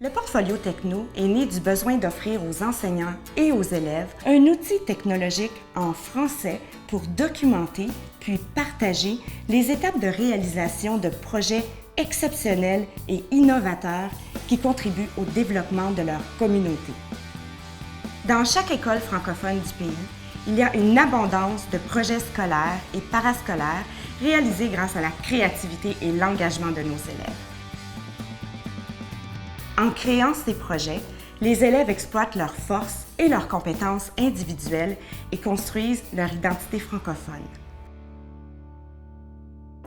Le portfolio techno est né du besoin d'offrir aux enseignants et aux élèves un outil technologique en français pour documenter puis partager les étapes de réalisation de projets exceptionnels et innovateurs qui contribuent au développement de leur communauté. Dans chaque école francophone du pays, il y a une abondance de projets scolaires et parascolaires réalisés grâce à la créativité et l'engagement de nos élèves. En créant ces projets, les élèves exploitent leurs forces et leurs compétences individuelles et construisent leur identité francophone.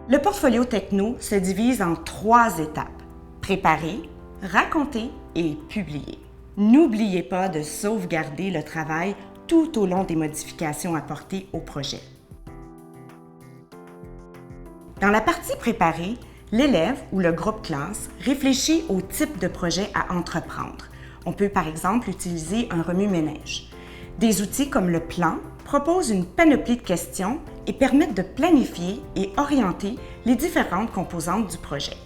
Le portfolio techno se divise en 3 étapes: préparer, raconter et publier. N'oubliez pas de sauvegarder le travail tout au long des modifications apportées au projet. Dans la partie préparée, l'élève ou le groupe classe réfléchit au type de projet à entreprendre. On peut par exemple utiliser un remue-ménage. Des outils comme le plan proposent une panoplie de questions et permettent de planifier et orienter les différentes composantes du projet.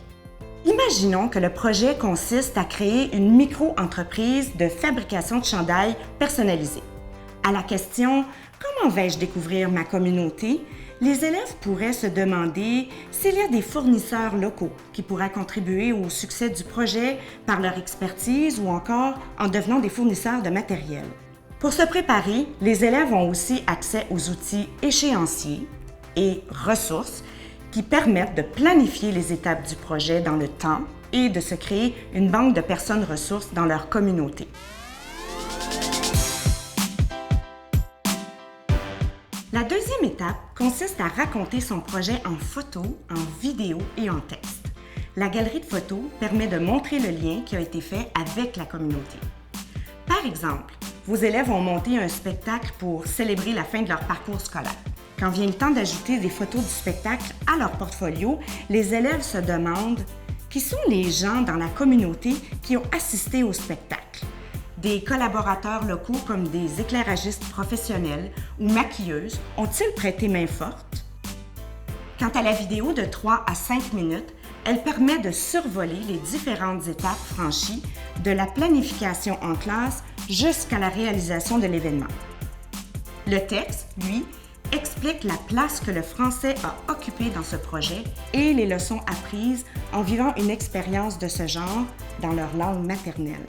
Imaginons que le projet consiste à créer une micro-entreprise de fabrication de chandails personnalisés. À la question « Comment vais-je découvrir ma communauté ?», les élèves pourraient se demander s'il y a des fournisseurs locaux qui pourraient contribuer au succès du projet par leur expertise ou encore en devenant des fournisseurs de matériel. Pour se préparer, les élèves ont aussi accès aux outils échéanciers et ressources qui permettent de planifier les étapes du projet dans le temps et de se créer une banque de personnes ressources dans leur communauté. La deuxième étape consiste à raconter son projet en photo, en vidéo et en texte. La galerie de photos permet de montrer le lien qui a été fait avec la communauté. Par exemple, vos élèves ont monté un spectacle pour célébrer la fin de leur parcours scolaire. Quand vient le temps d'ajouter des photos du spectacle à leur portfolio, les élèves se demandent qui sont les gens dans la communauté qui ont assisté au spectacle. Des collaborateurs locaux comme des éclairagistes professionnels ou maquilleuses ont-ils prêté main forte? Quant à la vidéo de 3 à 5 minutes, elle permet de survoler les différentes étapes franchies de la planification en classe jusqu'à la réalisation de l'événement. Le texte, lui, explique la place que le français a occupée dans ce projet et les leçons apprises en vivant une expérience de ce genre dans leur langue maternelle.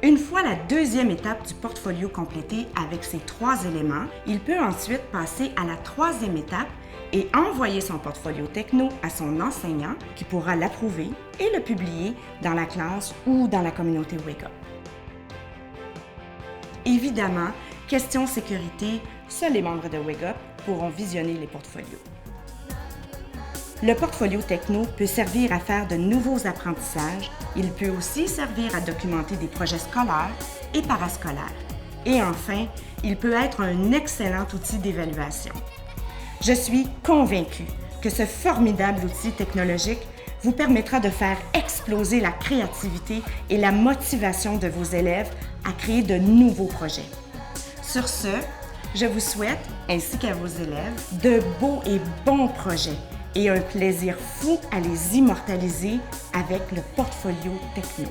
Une fois la deuxième étape du portfolio complétée avec ces 3 éléments, il peut ensuite passer à la 3e étape et envoyer son portfolio techno à son enseignant qui pourra l'approuver et le publier dans la classe ou dans la communauté Wake Up. Évidemment, question sécurité, seuls les membres de Wake Up pourront visionner les portfolios. Le portfolio techno peut servir à faire de nouveaux apprentissages. Il peut aussi servir à documenter des projets scolaires et parascolaires. Et enfin, il peut être un excellent outil d'évaluation. Je suis convaincue que ce formidable outil technologique vous permettra de faire exploser la créativité et la motivation de vos élèves à créer de nouveaux projets. Sur ce, je vous souhaite, ainsi qu'à vos élèves, de beaux et bons projets et un plaisir fou à les immortaliser avec le portfolio techno.